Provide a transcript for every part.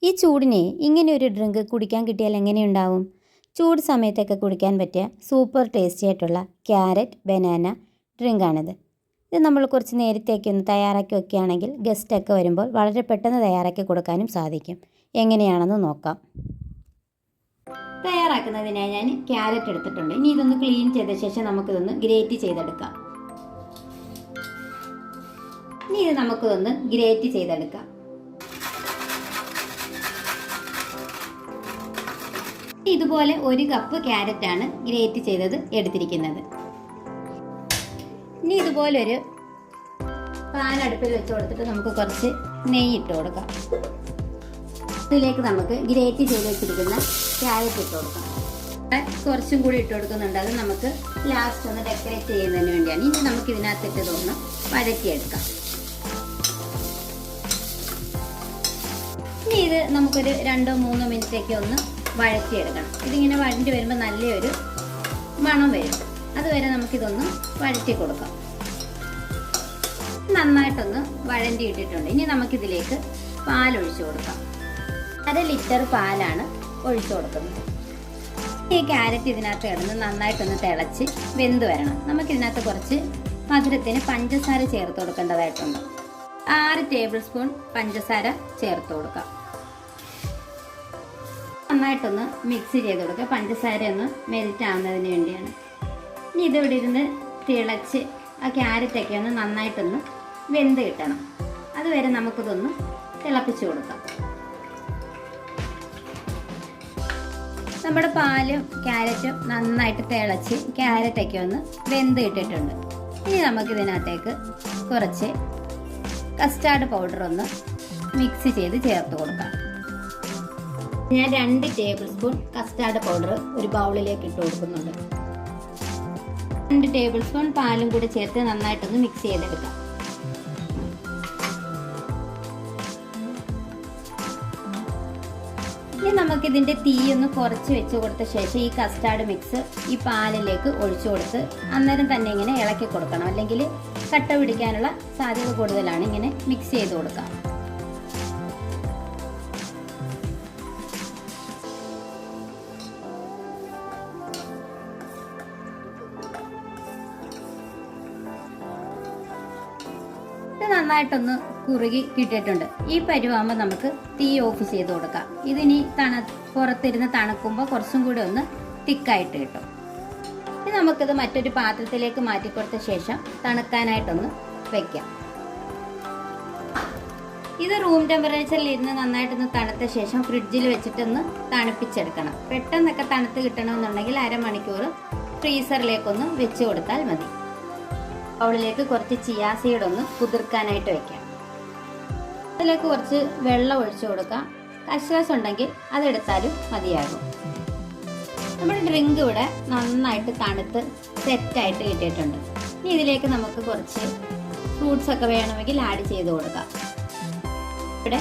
ഈ ചൂടിന് ഇങ്ങനെ ഒരു ഡ്രിങ്ക് കുടിക്കാൻ കിട്ടിയാൽ എങ്ങനെയുണ്ടാവും? ചൂട് സമയത്തൊക്കെ കുടിക്കാൻ പറ്റിയ സൂപ്പർ ടേസ്റ്റി ആയിട്ടുള്ള ക്യാരറ്റ് ബനാന ഡ്രിങ്കാണിത്. ഇത് നമ്മൾ കുറച്ച് നേരത്തേക്ക് ഒന്ന് തയ്യാറാക്കി വെക്കുകയാണെങ്കിൽ ഗസ്റ്റൊക്കെ വരുമ്പോൾ വളരെ പെട്ടെന്ന് തയ്യാറാക്കി കൊടുക്കാനും സാധിക്കും. എങ്ങനെയാണെന്ന് നോക്കാം. തയ്യാറാക്കുന്നതിനായി ഞാൻ ക്യാരറ്റ് എടുത്തിട്ടുണ്ട്. ഇനി ഇതൊന്ന് ക്ലീൻ ചെയ്ത ശേഷം നമുക്കിതൊന്ന് ഗ്രേറ്റ് ചെയ്തെടുക്കാം. ഇതുപോലെ 1 കപ്പ് ക്യാരറ്റ് ആണ് ഗ്രേറ്റ് ചെയ്തത് എടുത്തിരിക്കുന്നത്. ഇനി ഇതുപോലൊരു പാൻ അടുപ്പിൽ വെച്ച് കൊടുത്തിട്ട് നമുക്ക് കുറച്ച് നെയ്യ് ഇട്ട് കൊടുക്കാം. ഇതിലേക്ക് നമുക്ക് ഗ്രേറ്റ് ചെയ്ത് വെച്ചിരിക്കുന്ന ക്യാരറ്റ് ഇട്ട് കൊടുക്കാം. കുറച്ചും കൂടി ഇട്ട് കൊടുക്കുന്നുണ്ട്. അത് നമുക്ക് ലാസ്റ്റ് ഒന്ന് ഡെക്കറേറ്റ് ചെയ്യുന്നതിന് വേണ്ടിയാണ്. ഇനി നമുക്ക് ഇതിനകത്തിട്ട് തോന്നും വഴറ്റിയെടുക്കാം. ഇനി ഇത് നമുക്കൊരു 2-3 മിനിറ്റേക്ക് ഒന്ന് വഴറ്റിയെടുക്കണം. ഇതിങ്ങനെ വഴറ്റി വരുമ്പോൾ നല്ലൊരു മണം വരും. അതുവരെ നമുക്കിതൊന്ന് വഴറ്റി കൊടുക്കാം. നന്നായിട്ടൊന്ന് വഴറ്റി ഇട്ടിട്ടുണ്ട്. ഇനി നമുക്കിതിലേക്ക് പാലൊഴിച്ചു കൊടുക്കാം. 1/2 ലിറ്റർ പാലാണ് ഒഴിച്ചു കൊടുക്കുന്നത്. ഈ ക്യാരറ്റ് ഇതിനകത്ത് കിടന്ന് നന്നായിട്ടൊന്ന് തിളച്ച് വെന്ത് വരണം. നമുക്കിതിനകത്ത് കുറച്ച് മധുരത്തിന് പഞ്ചസാര ചേർത്ത് കൊടുക്കേണ്ടതായിട്ടുണ്ട്. 6 ടേബിൾ സ്പൂൺ പഞ്ചസാര ചേർത്ത് കൊടുക്കാം. നന്നായിട്ടൊന്ന് മിക്സ് ചെയ്ത് കൊടുക്കുക. പഞ്ചസാര ഒന്ന് മെൽറ്റ് ആവുന്നതിന് വേണ്ടിയാണ്. ഇനി ഇതിവിടെ ഇരുന്ന് തിളച്ച് ആ ക്യാരറ്റൊക്കെ ഒന്ന് നന്നായിട്ടൊന്ന് വെന്ത് കിട്ടണം. അതുവരെ നമുക്കിതൊന്ന് തിളപ്പിച്ച് കൊടുക്കാം. നമ്മുടെ പാലും ക്യാരറ്റും നന്നായിട്ട് തിളച്ച് ക്യാരറ്റൊക്കെ ഒന്ന് വെന്ത് ഇട്ടിട്ടുണ്ട്. ഇനി നമുക്കിതിനകത്തേക്ക് കുറച്ച് കസ്റ്റാർഡ് പൗഡർ ഒന്ന് മിക്സ് ചെയ്ത് ചേർത്ത് കൊടുക്കാം. ഞാൻ 2 ടേബിൾ സ്പൂൺ കസ്റ്റാർഡ് പൗഡർ ഒരു ബൗളിലേക്ക് ഇട്ട് കൊടുക്കുന്നുണ്ട്. 2 ടേബിൾ സ്പൂൺ പാലും കൂടി ചേർത്ത് നന്നായിട്ടൊന്ന് മിക്സ് ചെയ്തെടുക്കാം. ഇനി നമുക്കിതിൻ്റെ തീ ഒന്ന് കുറച്ച് വെച്ച് കൊടുത്ത ശേഷം ഈ കസ്റ്റാർഡ് മിക്സ് ഈ പാലിലേക്ക് ഒഴിച്ചു കൊടുത്ത് അന്നേരം തന്നെ ഇങ്ങനെ ഇളക്കി കൊടുക്കണം. അല്ലെങ്കിൽ കട്ട പിടിക്കാനുള്ള സാധ്യത കൂടുതലാണ്. ഇങ്ങനെ മിക്സ് ചെയ്ത് കൊടുക്കാം. നന്നായിട്ടൊന്ന് കുറുകി കിട്ടിയിട്ടുണ്ട്. ഈ പരുവാകുമ്പോൾ നമുക്ക് തീ ഓഫ് ചെയ്ത് കൊടുക്കാം. ഇതിനി പുറത്തിരുന്ന് തണുക്കുമ്പോൾ കുറച്ചും കൂടി ഒന്ന് തിക്കായിട്ട് കിട്ടും. ഇനി നമുക്കിത് മറ്റൊരു പാത്രത്തിലേക്ക് മാറ്റി കൊടുത്ത ശേഷം തണുക്കാനായിട്ടൊന്ന് വെക്കാം. ഇത് റൂം ടെമ്പറേച്ചറിൽ ഇരുന്ന് നന്നായിട്ടൊന്ന് തണുത്ത ശേഷം ഫ്രിഡ്ജിൽ വെച്ചിട്ടൊന്ന് തണുപ്പിച്ചെടുക്കണം. പെട്ടെന്നൊക്കെ തണുത്ത് കിട്ടണമെന്നുണ്ടെങ്കിൽ 1/2 മണിക്കൂർ ഫ്രീസറിലേക്കൊന്ന് വെച്ച് കൊടുത്താൽ മതി. ബൗളിലേക്ക് കുറച്ച് ചിയാ സീഡ് ഒന്ന് കുതിർക്കാനായിട്ട് വെക്കാം. അതിലേക്ക് കുറച്ച് വെള്ളം ഒഴിച്ചു കൊടുക്കാം. കശകശ ഉണ്ടെങ്കിൽ അതെടുത്താലും മതിയാകും. നമ്മുടെ ഡ്രിങ്ക് ഇവിടെ നന്നായിട്ട് തണുത്ത് സെറ്റായിട്ട് കിട്ടിയിട്ടുണ്ട്. ഇനി ഇതിലേക്ക് നമുക്ക് കുറച്ച് ഫ്രൂട്ട്സ് ഒക്കെ വേണമെങ്കിൽ ആഡ് ചെയ്ത് കൊടുക്കാം. ഇവിടെ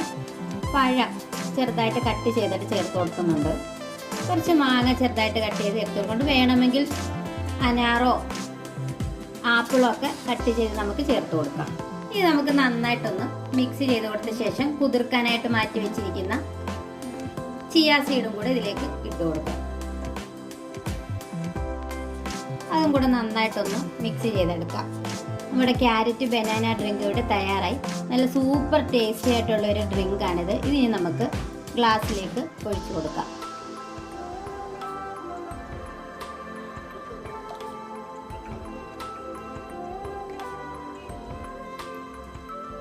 പഴം ചെറുതായിട്ട് കട്ട് ചെയ്തിട്ട് ചേർത്ത് കൊടുക്കുന്നുണ്ട്. കുറച്ച് മാങ്ങ ചെറുതായിട്ട് കട്ട് ചെയ്ത് ചേർത്ത് കൊടുക്കുന്നുണ്ട്. വേണമെങ്കിൽ അനാറോ ആപ്പിളോ ഒക്കെ കട്ട് ചെയ്ത് നമുക്ക് ചേർത്ത് കൊടുക്കാം. ഇനി നമുക്ക് നന്നായിട്ടൊന്ന് മിക്സ് ചെയ്ത് കൊടുത്ത ശേഷം കുതിർക്കാനായിട്ട് മാറ്റി വെച്ചിരിക്കുന്ന ചിയാ സീഡും കൂടെ ഇതിലേക്ക് ഇട്ട് കൊടുക്കാം. അതും കൂടെ നന്നായിട്ടൊന്ന് മിക്സ് ചെയ്തെടുക്കാം. നമ്മുടെ ക്യാരറ്റ് ബനാന ഡ്രിങ്ക് ഇവിടെ തയ്യാറായി. നല്ല സൂപ്പർ ടേസ്റ്റി ആയിട്ടുള്ള ഒരു ഡ്രിങ്കാണിത്. ഇതിന് നമുക്ക് ഗ്ലാസ്സിലേക്ക് ഒഴിച്ചു കൊടുക്കാം.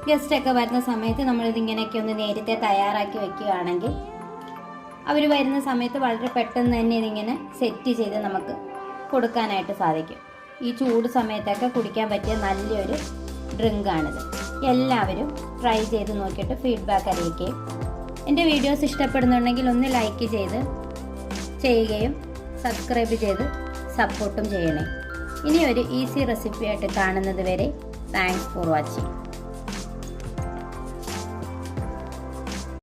ഗസ്റ്റൊക്കെ വരുന്ന സമയത്ത് നമ്മളിതിങ്ങനെയൊക്കെ ഒന്ന് നേരത്തെ തയ്യാറാക്കി വെക്കുകയാണെങ്കിൽ അവർ വരുന്ന സമയത്ത് വളരെ പെട്ടെന്ന് തന്നെ ഇതിങ്ങനെ സെറ്റ് ചെയ്ത് നമുക്ക് കൊടുക്കാനായിട്ട് സാധിക്കും. ഈ ചൂട് സമയത്തൊക്കെ കുടിക്കാൻ പറ്റിയ നല്ലൊരു ഡ്രിങ്കാണിത്. എല്ലാവരും ട്രൈ ചെയ്ത് നോക്കിയിട്ട് ഫീഡ്ബാക്ക് അറിയിക്കുകയും എൻ്റെ വീഡിയോസ് ഇഷ്ടപ്പെടുന്നുണ്ടെങ്കിൽ ഒന്ന് ലൈക്ക് ചെയ്യുകയും സബ്സ്ക്രൈബ് ചെയ്ത് സപ്പോർട്ടും ചെയ്യണേ. ഇനി ഒരു ഈസി റെസിപ്പി ആയിട്ട് കാണുന്നത് വരെ താങ്ക്സ് ഫോർ വാച്ചിങ്.